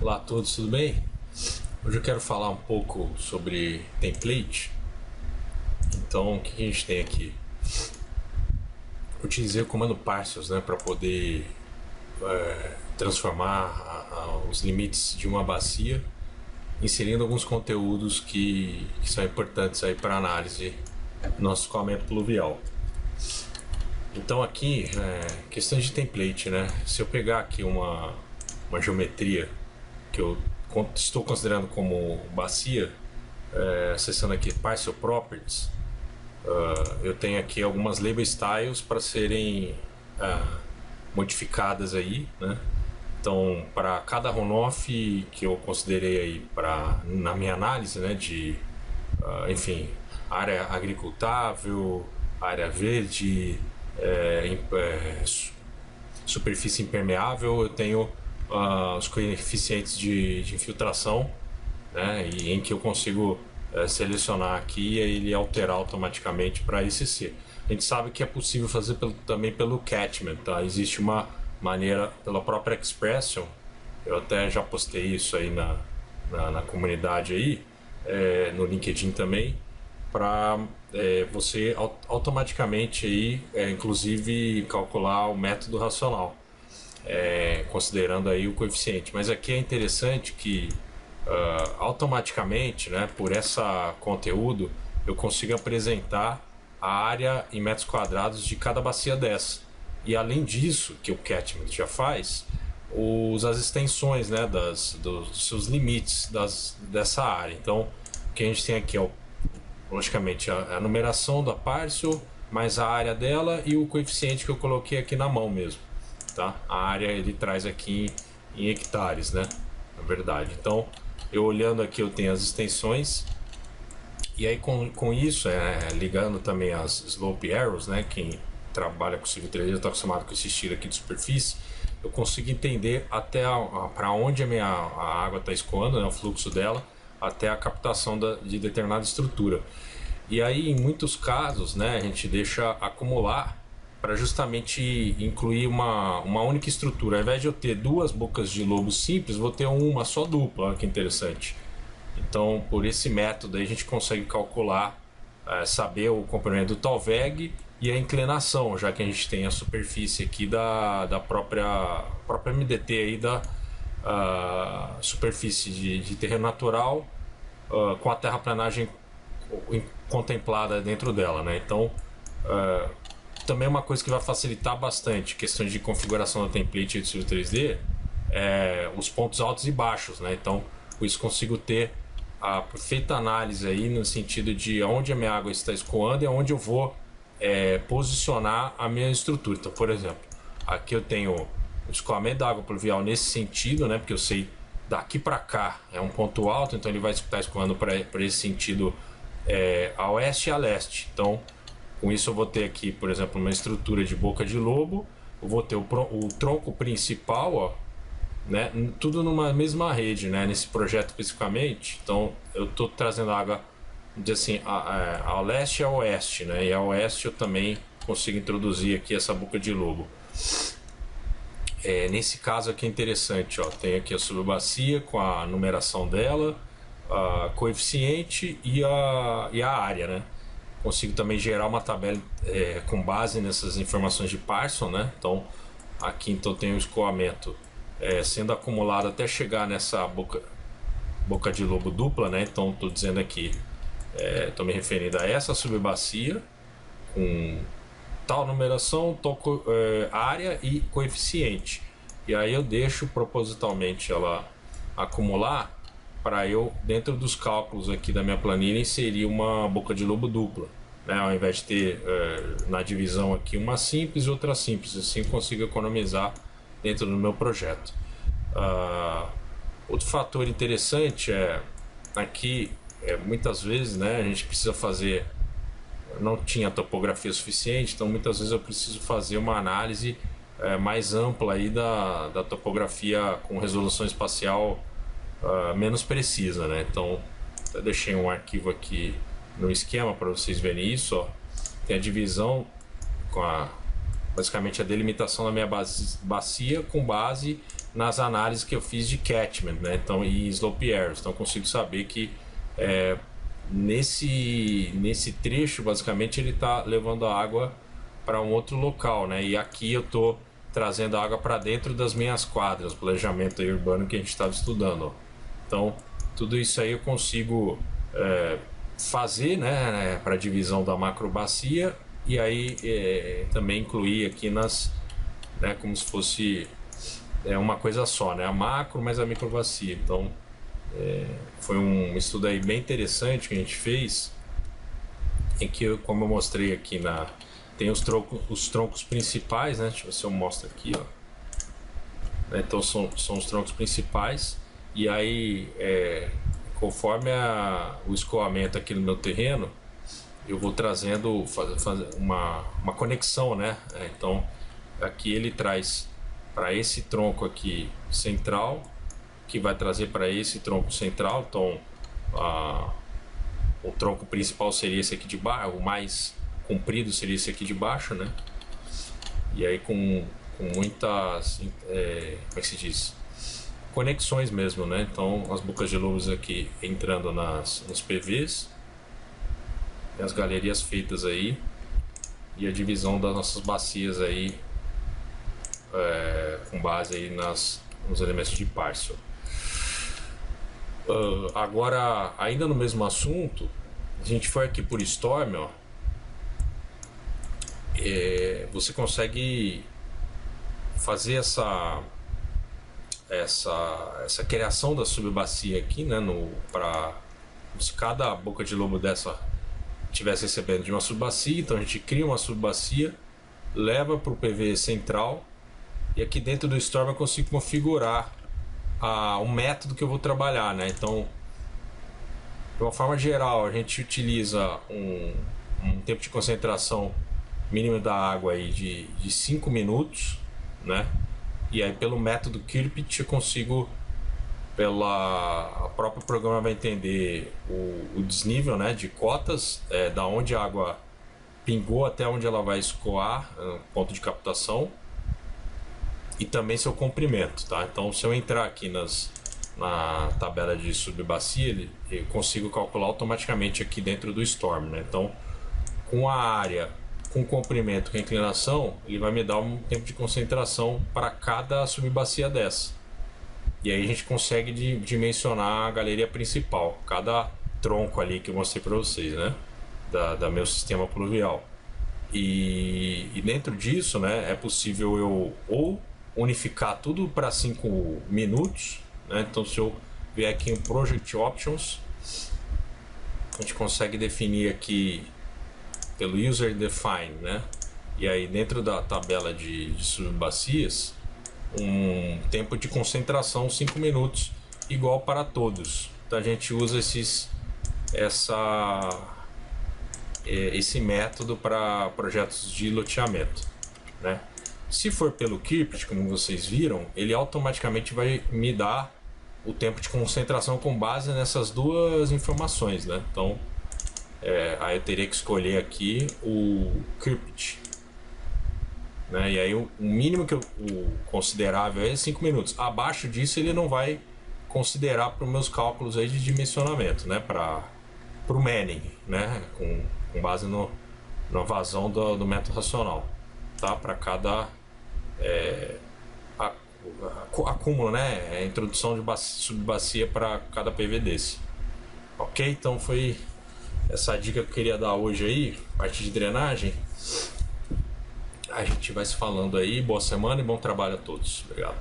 Olá a todos, tudo bem? Hoje eu quero falar um pouco sobre template. Então, o que a gente tem aqui? Eu utilizei o comando parcels, né, para poder transformar os limites de uma bacia, inserindo alguns conteúdos que são importantes aí para análise do nosso escoamento pluvial. Então aqui, questão de template, né? Se eu pegar aqui uma geometria que eu estou considerando como bacia, acessando aqui Parcel Properties, eu tenho aqui algumas label styles para serem modificadas aí, né? Então, para cada runoff que eu considerei aí na minha análise, né, de, enfim, área agricultável, área verde, superfície impermeável, eu tenho os coeficientes de infiltração, né, e em que eu consigo selecionar aqui e ele alterar automaticamente para ECC. A gente sabe que é possível fazer também pelo catchment, tá? Existe uma maneira pela própria Expression, eu até já postei isso aí na comunidade aí, no LinkedIn também, para você automaticamente aí, inclusive calcular o método racional, considerando aí o coeficiente. Mas aqui é interessante que automaticamente, né, por esse conteúdo, eu consigo apresentar a área em metros quadrados de cada bacia dessa. E além disso, que o catchment já faz, as extensões, né, dos seus limites dessa área. Então, o que a gente tem aqui é, logicamente, a numeração da parcel, mais a área dela e o coeficiente que eu coloquei aqui na mão mesmo. Tá? A área ele traz aqui em hectares, né? Na verdade. Então, eu olhando aqui, eu tenho as extensões. E aí, com isso, ligando também as slope arrows, né? Quem trabalha com Civil 3D está acostumado com esse estilo aqui de superfície, eu consigo entender até para onde a água está escoando, né, o fluxo dela, até a captação de determinada estrutura. E aí, em muitos casos, né, a gente deixa acumular para justamente incluir uma única estrutura. Ao invés de eu ter duas bocas de lobo simples, vou ter uma só dupla. Olha que interessante. Então, por esse método aí, a gente consegue calcular, saber o comprimento do Talveg e a inclinação, já que a gente tem a superfície aqui da própria MDT aí, da superfície de terreno natural, com a terraplanagem contemplada dentro dela, né? Então, também uma coisa que vai facilitar bastante questões de configuração da template de Civil 3D os pontos altos e baixos, né? Então, com isso consigo ter a perfeita análise aí no sentido de onde a minha água está escoando e onde eu vou posicionar a minha estrutura. Então, por exemplo, aqui eu tenho o escoamento da água pluvial nesse sentido, né? Porque eu sei daqui para cá é um ponto alto, então ele vai estar escoando para esse sentido a oeste e a leste. Então, com isso eu vou ter aqui, por exemplo, uma estrutura de boca de lobo, eu vou ter o tronco principal, ó, né, tudo numa mesma rede, né, nesse projeto especificamente. Então eu estou trazendo água assim, ao leste e ao oeste, né, e ao oeste eu também consigo introduzir aqui essa boca de lobo. Nesse caso aqui é interessante, ó, tem aqui a subbacia com a numeração dela, a coeficiente e a área, né. Consigo também gerar uma tabela com base nessas informações de Parson, né? Então aqui então tem o escoamento sendo acumulado até chegar nessa boca de lobo dupla, né? Então estou dizendo aqui, estou me referindo a essa subbacia com tal numeração, tal área e coeficiente. E aí eu deixo propositalmente ela acumular para eu, dentro dos cálculos aqui da minha planilha, inserir uma boca de lobo dupla, né? Ao invés de ter na divisão aqui uma simples e outra simples, assim eu consigo economizar dentro do meu projeto. Outro fator interessante aqui, muitas vezes, né, a gente precisa fazer, não tinha topografia suficiente, então muitas vezes eu preciso fazer uma análise mais ampla aí da topografia com resolução espacial menos precisa, né? Então eu deixei um arquivo aqui no esquema para vocês verem isso, ó. Tem a divisão com basicamente a delimitação da minha bacia com base nas análises que eu fiz de catchment, né? Então, e slope errors. Então, eu consigo saber que nesse trecho, basicamente, ele está levando a água para um outro local, né? E aqui eu estou trazendo a água para dentro das minhas quadras, planejamento aí urbano que a gente estava estudando, ó. Então, tudo isso aí eu consigo fazer, né, para divisão da macrobacia, e aí também incluir aqui nas, né, como se fosse uma coisa só, né, a macro mais a microbacia. Então, foi um estudo aí bem interessante que a gente fez, em que, como eu mostrei aqui tem os troncos principais, né? Deixa eu ver se eu mostro aqui, ó. Então são os troncos principais, e aí conforme o escoamento aqui no meu terreno, eu vou trazendo, fazer uma conexão, né? Então aqui ele traz para esse tronco aqui central, que vai trazer para esse tronco central. Então o tronco principal seria esse aqui de baixo, o mais comprido seria esse aqui de baixo, né? E aí com muitas, como é que se diz? Conexões mesmo, né? Então as bocas de lobos aqui entrando nos PVs, e as galerias feitas aí, e a divisão das nossas bacias aí, com base aí nos elementos de parcel. Agora, ainda no mesmo assunto, a gente foi aqui por Storm, ó. Você consegue fazer essa criação da subbacia aqui, né, se cada boca de lobo dessa estivesse recebendo de uma subbacia, então a gente cria uma subbacia, leva para o PV central, e aqui dentro do Storm eu consigo configurar um método que eu vou trabalhar, né? Então, de uma forma geral, a gente utiliza um tempo de concentração mínimo da água aí de 5 minutos, né? E aí pelo método Kirpit eu consigo, o próprio programa vai entender o desnível, né, de cotas, da onde a água pingou até onde ela vai escoar, ponto de captação, e também seu comprimento, tá? Então se eu entrar aqui na tabela de subbacia, eu consigo calcular automaticamente aqui dentro do Storm, né? Então com a área, com comprimento, com inclinação, ele vai me dar um tempo de concentração para cada subbacia dessa. E aí a gente consegue dimensionar a galeria principal, cada tronco ali que eu mostrei para vocês, né? Da meu sistema pluvial. E dentro disso, né, é possível eu ou unificar tudo para 5 minutos, né? Então se eu vier aqui em Project Options, a gente consegue definir aqui pelo User Define, né? E aí dentro da tabela de subbacias, um tempo de concentração 5 minutos, igual para todos. Então a gente usa esse método para projetos de loteamento, né? Se for pelo Kirpit, como vocês viram, ele automaticamente vai me dar o tempo de concentração com base nessas duas informações, né? Então aí eu teria que escolher aqui o Kirpit, né? E aí o mínimo o considerável é 5 minutos. Abaixo disso ele não vai considerar para os meus cálculos aí de dimensionamento, né? Para o Manning, né? Com base na vazão do método racional, tá? Para cada acúmulo, né? Introdução de subbacia para cada PV desse. Ok? Então foi essa dica que eu queria dar hoje aí, parte de drenagem. A gente vai se falando aí. Boa semana e bom trabalho a todos. Obrigado.